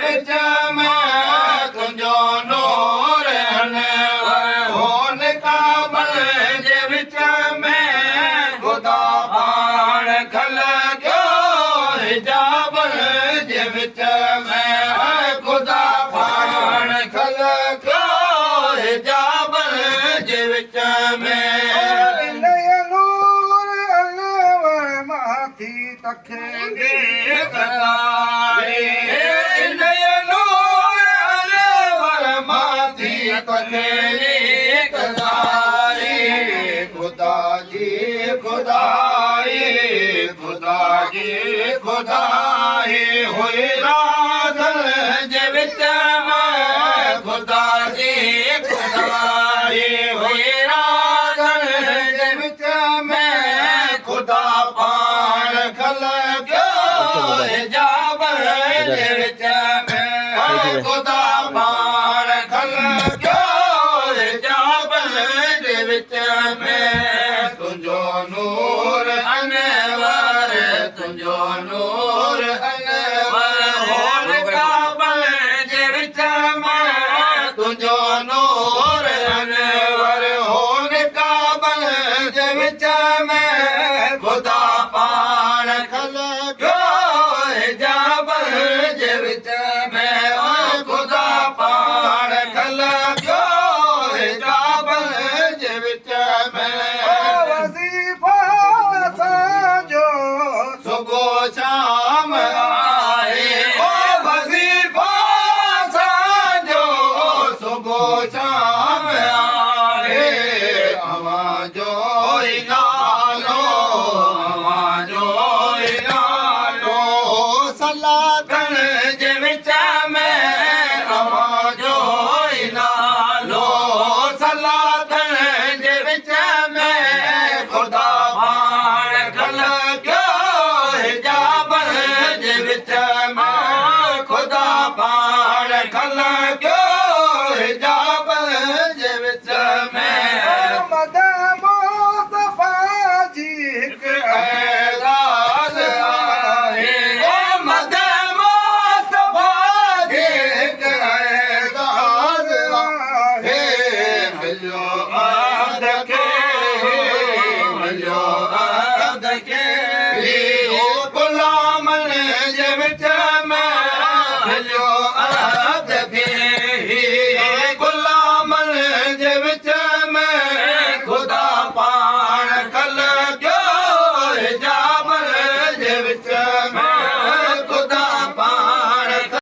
विच में तुंहिंजो नूर अनवर होन काबल जे विच में ख़ुदा पाण खलकियो हिजाबल जे विच में ख़ुदा पाण खलकियो हिजाबल जे विच में तखेंगे कदारे इनय नूर अनवर माथी तखेंगे कदारे खुदा जी खुदाई खुदाई होए राधल जे विच में खुदा जी खुदाई होए राधल जे विच में खुदा पाण खलकियो हिजाब जे विच में खुदा